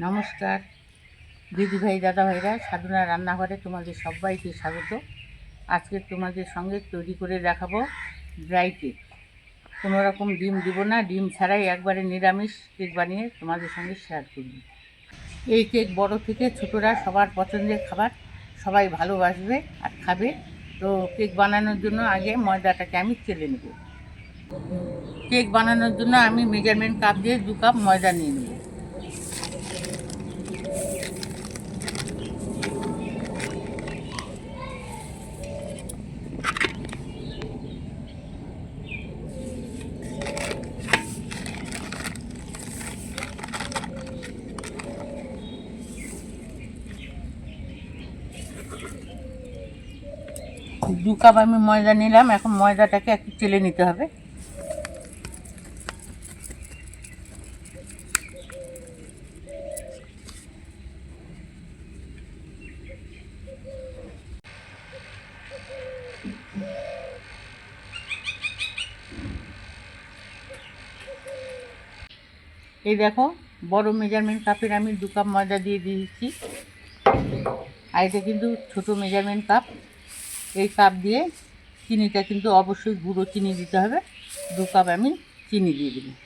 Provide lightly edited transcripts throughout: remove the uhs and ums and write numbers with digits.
নমস্কার দিদিভাই দাদাভাইরা, সাধনা রান্নাঘরে তোমাদের সবাইকে স্বাগত। আজকে তোমাদের সঙ্গে তৈরি করে দেখাবো ড্রাই কেক। কোনো রকম ডিম দিব না, ডিম ছাড়াই একবারে নিরামিষ কেক বানিয়ে তোমাদের সঙ্গে শেয়ার করব। এই কেক বড় থেকে ছোটরা সবার পছন্দের খাবার, সবাই ভালোবাসবে আর খাবে। তো কেক বানানোর জন্য আগে ময়দাটাকে আমি চেলে নেব। কেক বানানোর জন্য আমি মেজারমেন্ট কাপ দিয়ে 2 কাপ ময়দা নিয়ে নেব। দু কাপ আমি ময়দা নিলাম। এখন ময়দাটাকে একটু চেলে নিতে হবে। এই দেখো, বড় মেজারমেন্ট কাপের আমি 2 কাপ ময়দা দিয়ে দিয়েছি। আর এটা কিন্তু ছোটো মেজারমেন্ট কাপ। এই কাপ দিয়ে চিনিটা কিন্তু অবশ্যই গুঁড়ো চিনি দিতে হবে। 2 কাপ আমি চিনি দিয়ে দিলাম।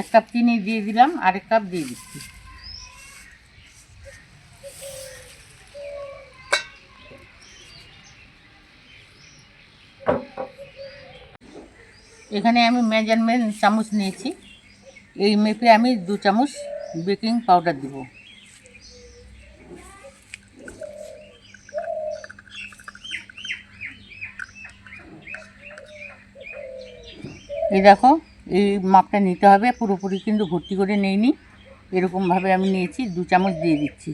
এক কাপ চিনি দিয়ে দিলাম, আরেক কাপ দিয়ে দিচ্ছি। এখানে আমি মেজারমেন্ট চামচ নিয়েছি। এই মেপে আমি 2 চামচ বেকিং পাউডার দেব। এই দেখো, এই মাপটা নিতে হবে, পুরোপুরি কিন্তু ভর্তি করে নেইনি, এরকমভাবে আমি নিয়েছি। 2 চামচ দিয়ে দিচ্ছি।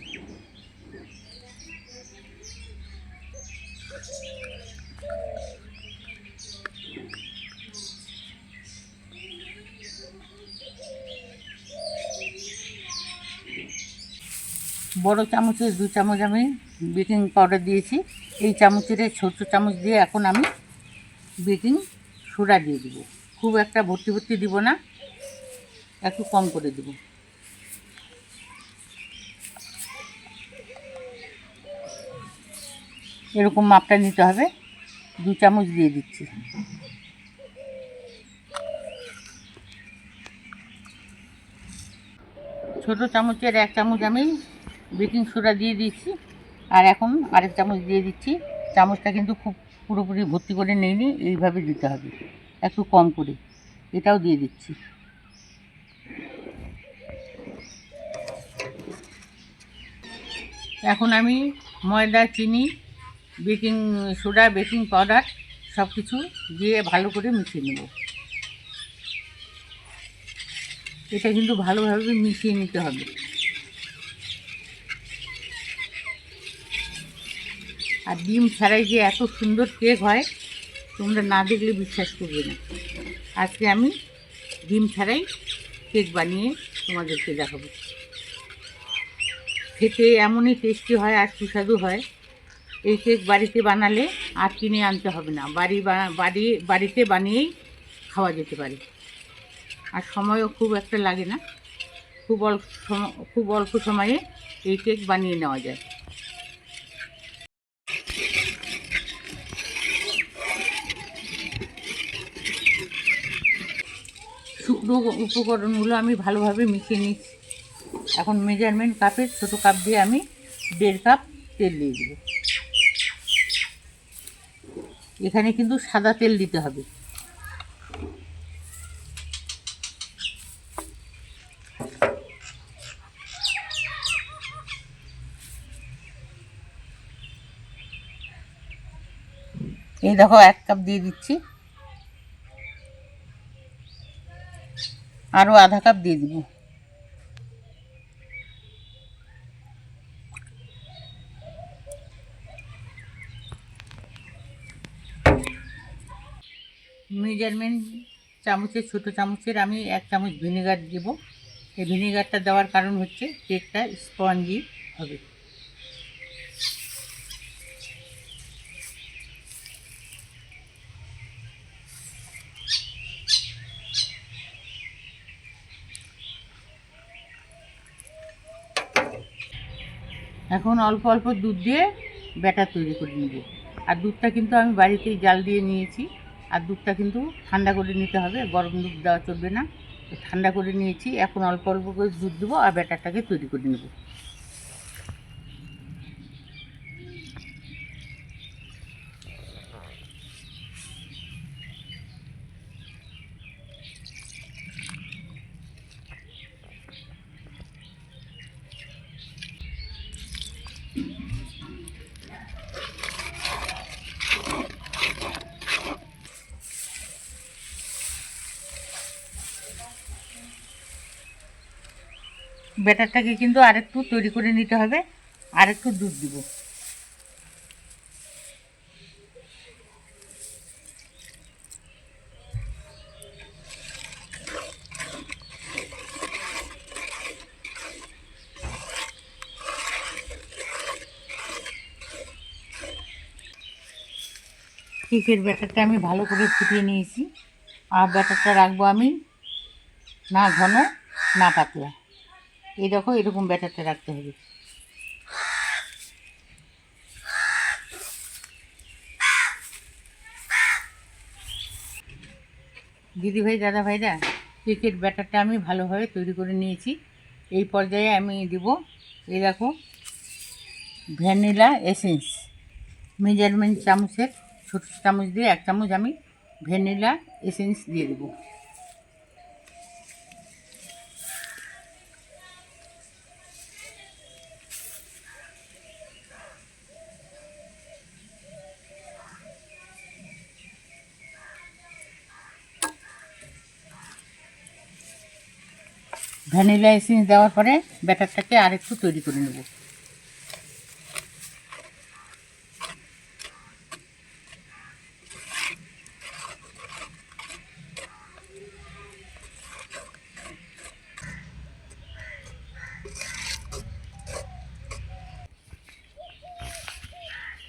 বড় চামচের 2 চামচ আমি বেকিং পাউডার দিয়েছি। এই চামচের ছোট চামচ দিয়ে এখন আমি বেকিং সোডা দিয়ে দেব। খুব একটা ভর্তি ভর্তি দিব না, একটু কম করে দেব। এরকম মাপটা নিতে হবে। 2 চামচ দিয়ে দিচ্ছি। ছোট চামচের 1 চামচ আমি বেকিং সোডা দিয়ে দিচ্ছি। আর এখন আরেক চামচ দিয়ে দিচ্ছি। চামচটা কিন্তু খুব পুরোপুরি ভর্তি করে নেইনি, এইভাবে দিতে হবে, একটু কম করে। এটাও দিয়ে দিচ্ছি। এখন আমি ময়দা, চিনি, বেকিং সোডা, বেকিং পাউডার সব কিছু দিয়ে ভালো করে মিশিয়ে নেব। এটা কিন্তু ভালোভাবে মিশিয়ে নিতে হবে। আর ডিম ছাড়াই যে এত সুন্দর কেক হয়, তোমরা না দেখলে বিশ্বাস করবে না। আজকে আমি ডিম ছাড়াই কেক বানিয়ে তোমাদেরকে দেখাবো। খেতে এমনই টেস্টি হয় আর সুস্বাদু হয়। এই কেক বাড়িতে বানালে আর কিনে আনতে হবে না, বাড়িতে বানিয়েই খাওয়া যেতে পারে। আর সময়ও খুব একটা লাগে না, খুব অল্প সময়ে এই কেক বানিয়ে নেওয়া যায়। শুকনো উপকরণগুলো আমি ভালোভাবে মিশিয়ে নিচ্ছি। এখন মেজারমেন্ট কাপের ছোটো কাপ দিয়ে আমি 1.5 কাপ তেল দিয়ে দেব। এখানে কিন্তু সাদা তেল দিতে হবে। এই দেখো, 1 কাপ দিয়ে দিচ্ছি। আরও আধা কাপ দিয়ে দিব। মেজারমেন্ট চামচের, ছোটো চামচের আমি 1 চামচ ভিনেগার দেব। এই ভিনেগারটা দেওয়ার কারণ হচ্ছে কেকটা স্পঞ্জি হবে। এখন অল্প অল্প দুধ দিয়ে ব্যাটার তৈরি করে নেব। আর দুধটা কিন্তু আমি বাড়িতেই জাল দিয়ে নিয়েছি। আর দুধটা কিন্তু ঠান্ডা করে নিতে হবে, গরম দুধ দেওয়া চলবে না। ঠান্ডা করে নিয়েছি, এখন অল্প অল্প করে দুধ দেবো আর ব্যাটারটাকে তৈরি করে নেব। ব্যাটারটাকে কিন্তু আরেকটু তৈরি করে নিতে হবে, আরেকটু দুধ দিব। কেকের ব্যাটারটা আমি ভালো করে ফুটিয়ে নিয়েছি। আর ব্যাটারটা রাখবো আমি না ঘন না পাতলা। এই দেখো, এরকম ব্যাটারটা রাখতে হবে। দিদিভাই, দাদা ভাইরা, কেকের ব্যাটারটা আমি ভালোভাবে তৈরি করে নিয়েছি। এই পর্যায়ে আমি দেব, এই দেখো, ভ্যানিলা এসেন্স। মেজারমেন্ট চামচের ছোটো চামচ দিয়ে 1 চামচ আমি ভ্যানিলা এসেন্স দিয়ে দেবো। ভ্যানিলা এসেন্স দেওয়ার পরে ব্যাটারটাকে আরেকটু তৈরি করে নেব।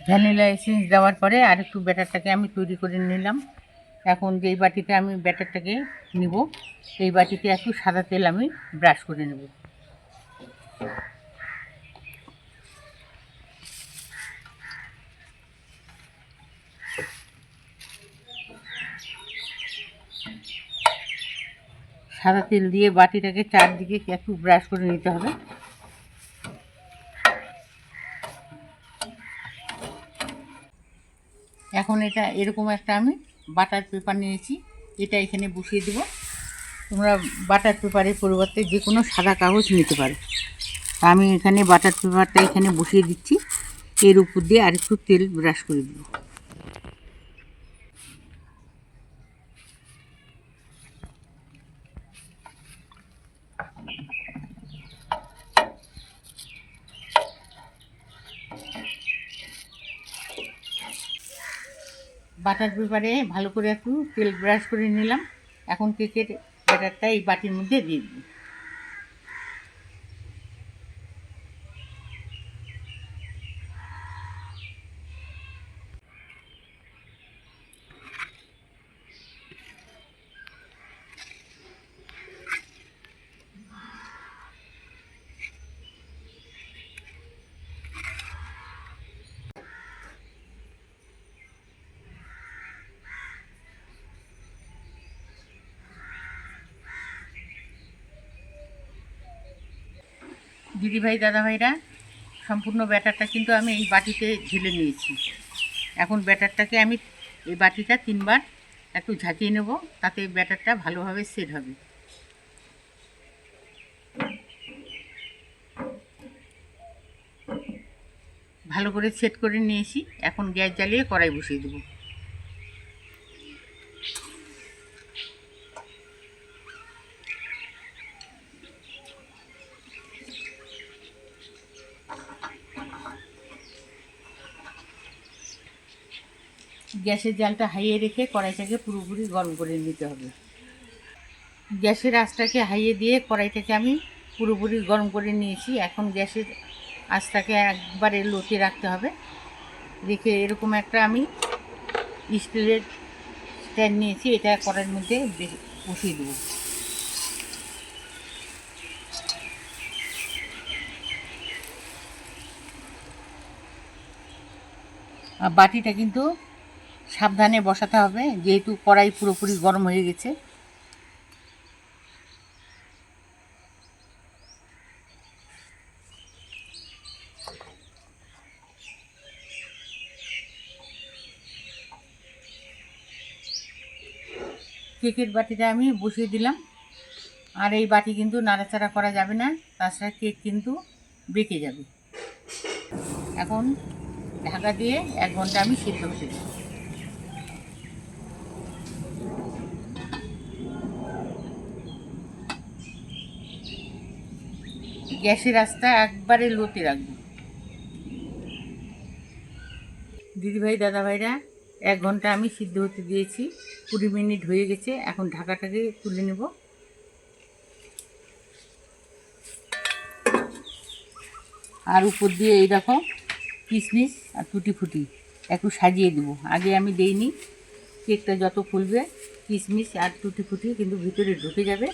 ভ্যানিলা এসেন্স দেওয়ার পরে আরেকটু ব্যাটারটাকে আমি তৈরি করে নিলাম। এখন যেই বাটিতে আমি ব্যাটারটাকে নিব, এই বাটিতে একটু সাদা তেল আমি ব্রাশ করে নেব। সাদা তেল দিয়ে বাটিটাকে চারদিকে একটু ব্রাশ করে নিতে হবে। এখন এটা এরকম একটা আমি বাটার পেপার নিয়েছি, এটা এখানে বসিয়ে দেব। তোমরা বাটার পেপারের পরিবর্তে যে কোনো সাদা কাগজ নিতে পারো। আমি এখানে বাটার পেপারটা এখানে বসিয়ে দিচ্ছি, এর উপর দিয়ে আরেকটু তেল ব্রাশ করে দেব। বাটার পেপারে ভালো করে একটু তেল ব্রাশ করে নিলাম। এখন কেকের ব্যাটারটা এই বাটির মধ্যে দিয়ে দিই। দিদিভাই, দাদাভাইরা, সম্পূর্ণ ব্যাটারটা কিন্তু আমি এই বাটিতে ঢেলে নিয়েছি। এখন ব্যাটারটাকে আমি এই বাটিটা 3বার একটু ঝাঁকিয়ে নেব, তাতে ব্যাটারটা ভালোভাবে সেট হবে। ভালো করে সেট করে নিয়েছি। এখন গ্যাস জ্বালিয়ে কড়াই বসিয়ে দেবো। গ্যাসের জালটা হাইয়ে রেখে কড়াইটাকে পুরোপুরি গরম করে নিতে হবে। গ্যাসের আঁচটাকে হাইয়ে দিয়ে কড়াইটাকে আমি পুরোপুরি গরম করে নিয়েছি। এখন গ্যাসের আঁচটাকে একবারে লোতে রাখতে হবে। রেখে এরকম একটা আমি স্টিলের স্ট্যান্ড নিয়েছি, এটা কড়াইয়ের মধ্যে বসিয়ে দেবো। আর বাটিটা কিন্তু সাবধানে বসাতে হবে, যেহেতু কড়াই পুরোপুরি গরম হয়ে গেছে। কেকের বাটিটা আমি বসিয়ে দিলাম। আর এই বাটি কিন্তু নাড়াচাড়া করা যাবে না, তাছাড়া কেক কিন্তু বেঁকে যাবে। এখন ঢাকা দিয়ে 1 ঘন্টা আমি সিদ্ধ হতে দিই। গ্যাসের আঁচটা একবারে লোতে রাখবো। দিদিভাই দাদাভাইরা 1 ঘন্টা আমি সিদ্ধ হতে দিয়েছি, 20 মিনিট হয়ে গেছে। এখন ঢাকাটাকে তুলে নেব। আর উপর দিয়ে এই দেখো কিশমিশ আর টুটি ফুটি একটু সাজিয়ে দেবো। আগে আমি দেইনি। কেকটা যত ফুলবে কিশমিশ আর টুটি ফুটি কিন্তু ভিতরে ঢুকে যাবে,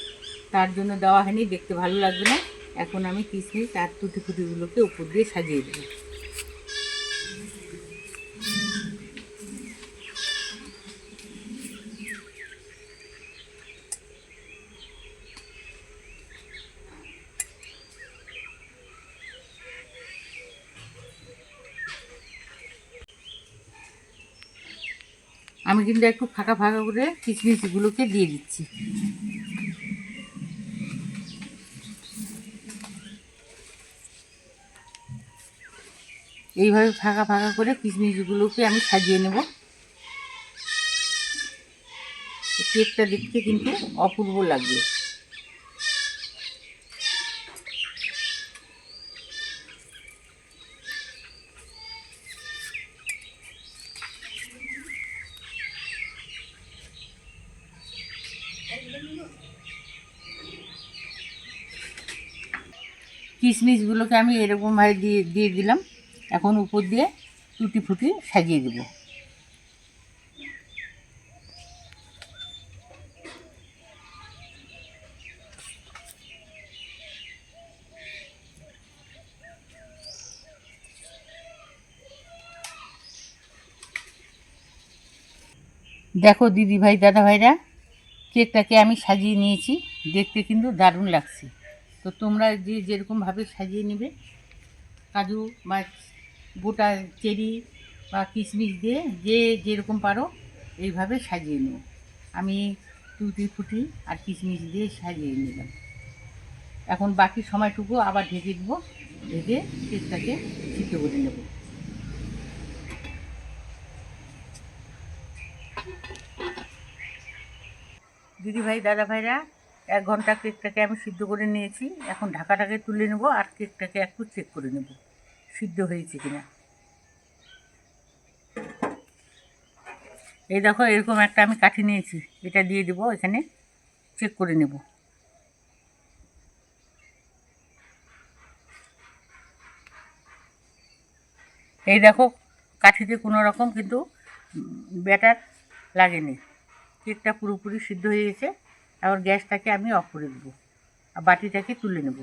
তার জন্য দেওয়া হয়নি, দেখতে ভালো লাগবে না। এখন আমি কিশমিশ আর টুটি ফুটিগুলোকে উপর দিয়ে সাজিয়ে দেবো। আমি কিন্তু একটু ফাঁকা ফাঁকা করে কিশমিশগুলোকে দিয়ে দিচ্ছি। এইভাবে ফাঁকা ফাঁকা করে কিশমিশগুলোকে আমি সাজিয়ে নেব। কেকটা দেখতে কিন্তু অপূর্ব লাগবে। কিশমিশগুলোকে আমি এরকমভাবে দিয়ে দিলাম। এখন উপর দিয়ে টুটি ফুটি সাজিয়ে দেব। দেখো দিদিভাই দাদাভাইরা, কেকটাকে আমি সাজিয়ে নিয়েছি, দেখতে কিন্তু দারুণ লাগছে। তো তোমরা যেরকমভাবে সাজিয়ে নেবে, কাজু বা গোটা চেরি বা কিশমিশ দিয়ে যেরকম পারো এইভাবে সাজিয়ে নিও। আমি টুটি ফুটি আর কিশমিশ দিয়ে সাজিয়ে নিলাম। এখন বাকি সময়টুকু আবার ঢেকে দেবো, ঢেকে কেকটাকে সিদ্ধ করে নেব। দিদিভাই দাদাভাইরা, 1 ঘন্টা কেকটাকে আমি সিদ্ধ করে নিয়েছি। এখন ঢাকাটাকে তুলে নেব আর কেকটাকে একটু চেক করে নেব সিদ্ধ হয়েছে কিনা। এই দেখো এরকম একটা আমি কাঠি নিয়েছি, এটা দিয়ে দেবো, এখানে চেক করে নেব। এই দেখো কাঠিতে কোনো রকম কিন্তু ব্যাটার লাগেনি, কেকটা পুরোপুরি সিদ্ধ হয়ে গেছে। এবার গ্যাসটাকে আমি অফ করে দেবো আর বাটিটাকে তুলে নেব।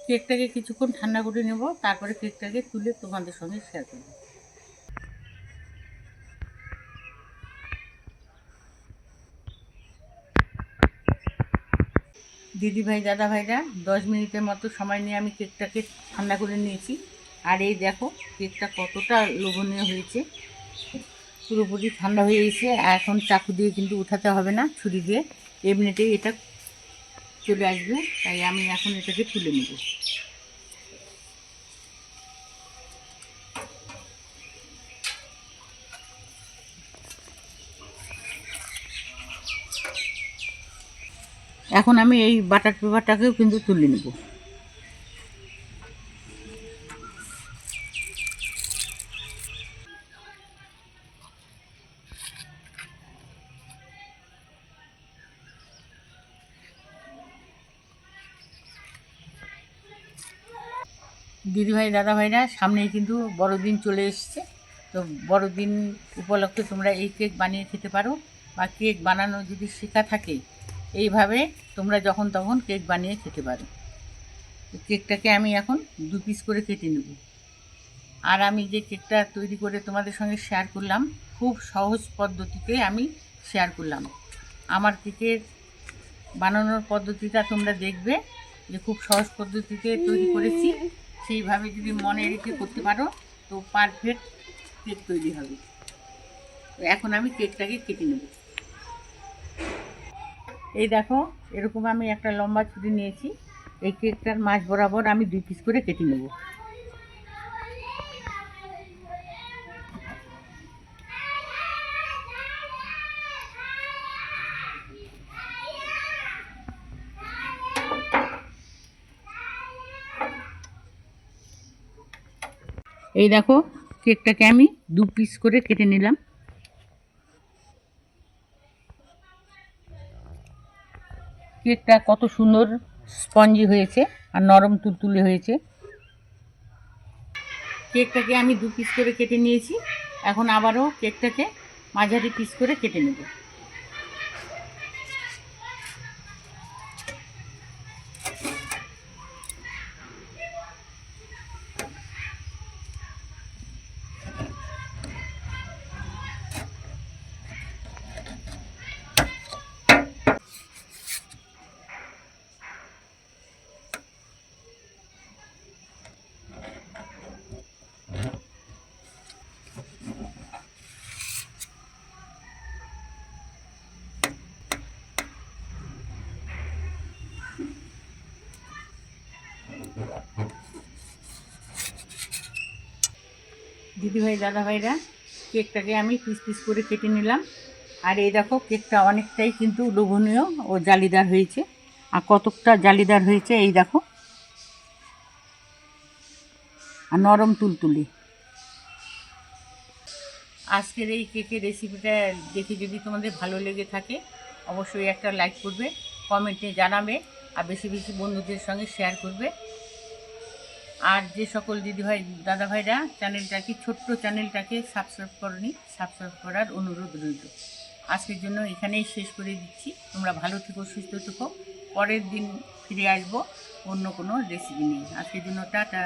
কেকটাকে কিছুক্ষণ ঠান্ডা করে নেব, তারপরে কেকটাকে তুলে তোমাদের সঙ্গে শেয়ার করব। দিদিভাই দাদাভাইরা, 10 মিনিটের মতো সময় নিয়ে আমি কেকটাকে ঠান্ডা করে নিয়েছি। আর এই দেখো কেকটা কতটা লোভনীয় হয়েছে, পুরোপুরি ঠান্ডা হয়ে গেছে। এখন চাকু দিয়ে কিন্তু উঠাতে হবে না, ছুরি দিয়ে এমনিতেই এটা চলে আসবে। তাই আমি এখন এটাকে তুলে নেব। এখন আমি এই বাটার পেপারটাকেও কিন্তু তুলে নেব। দিদিভাই দাদাভাইরা সামনেই কিন্তু বড়দিন চলে এসছে, তো বড়দিন উপলক্ষে তোমরা এই কেক বানিয়ে খেতে পারো, বা কেক বানানো যদি শেখা থাকে এইভাবে তোমরা যখন তখন কেক বানিয়ে খেতে পারো। কেকটাকে আমি এখন 2 পিস করে কেটে নেব। আর আমি যে কেকটা তৈরি করে তোমাদের সঙ্গে শেয়ার করলাম, খুব সহজ পদ্ধতিতে আমি শেয়ার করলাম। আমার কেকের বানানোর পদ্ধতিটা তোমরা দেখবে যে খুব সহজ পদ্ধতিতে তৈরি করেছি, সেইভাবে যদি মনে রেখে করতে পারো তো পারফেক্ট কেক তৈরি হবে। এখন আমি কেকটাকে কেটে নেব। এই দেখো, এরকম আমি একটা লম্বা ছুরি নিয়েছি, এই কেকটার মাঝ বরাবর আমি 2 পিস করে কেটে নেব। এই দেখো, কেকটাকে আমি 2 পিস করে কেটে নিলাম। কেকটা কত সুন্দর স্পঞ্জি হয়েছে আর নরম তুলতুলে হয়েছে। কেকটাকে আমি 2 পিস করে কেটে নিয়েছি, এখন আবারও কেকটাকে মাঝারি পিস করে কেটে নেব। দিদিভাই দাদাভাইরা, কেকটাকে আমি পিস পিস করে কেটে নিলাম। আর এই দেখো, কেকটা অনেকটাই কিন্তু লোভনীয় ও জালিদার হয়েছে। আর কতকটা জালিদার হয়েছে এই দেখো, আর নরম তুলতুলে। আজকের এই কেকের রেসিপিটা দেখে যদি তোমাদের ভালো লেগে থাকে অবশ্যই একটা লাইক করবে, কমেন্টে জানাবে, আর বেশি বেশি বন্ধুদের সঙ্গে শেয়ার করবে। আর যে সকল দিদিভাই দাদাভাইরা চ্যানেলটাকে, ছোট্ট চ্যানেলটাকে সাবস্ক্রাইব করনি, সাবস্ক্রাইব করার অনুরোধ রইল। আজকের জন্য এখানেই শেষ করে দিচ্ছি। তোমরা ভালো থেকো, সুস্থ থেকো। পরের দিন ফিরে আসবো অন্য কোনো রেসিপি নিয়ে। আজকের জন্য টাটা।